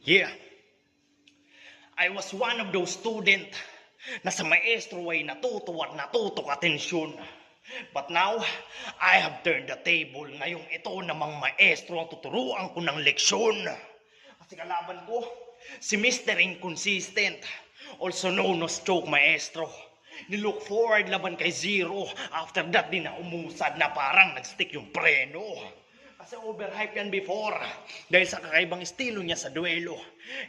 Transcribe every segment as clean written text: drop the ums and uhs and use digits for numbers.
Yeah, I was one of those student na sa maestro ay natuto at natutok atensyon. But now, I have turned the table. Ngayong ito namang maestro ang tuturuan ko ng leksyon. Kasi kalaban ko, si Mr. Inconsistent, also known as Choke Maestro. Nilook forward laban kay Zero. After that, di na umusad na parang nagstick yung preno. Kasi overhype yan before. Dahil sa kakaibang estilo niya sa duelo.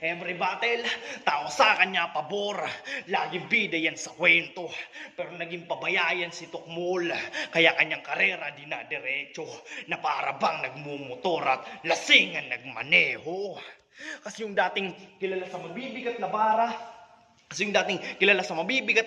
Every battle, tao sa kanya pabor. Laging bida yan sa kwento. Pero naging pabaya yan si Tokmol. Kaya kanyang karera di na diretso. Na para bang nagmumotor at lasingan nagmaneho. Kasi yung dating kilala sa mabibigat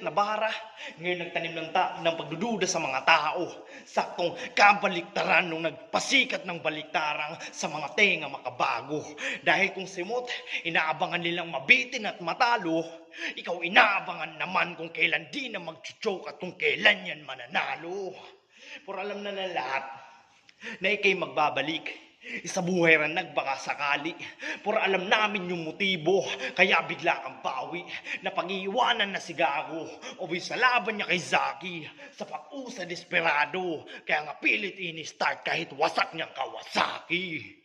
na bara, ngayon nagtanim ng pagdududa sa mga tao. Saktong kabaliktaran nung nagpasikat ng baliktarang sa mga tenga makabago. Dahil kung simot, inaabangan nilang mabitin at matalo, ikaw inaabangan naman kung kailan di na mag-choke at kung kailan yan mananalo. Pero alam na lahat na ikay magbabalik. Isa buhay rin nagbaka sakali. Pero alam namin yung motibo. Kaya bigla kang bawi. Na pag-iiwanan na si Gago. O sa laban niya kay Zaki. Sa pag-usa desperado. Kaya nga pilit ini-start kahit wasak niyang Kawasaki.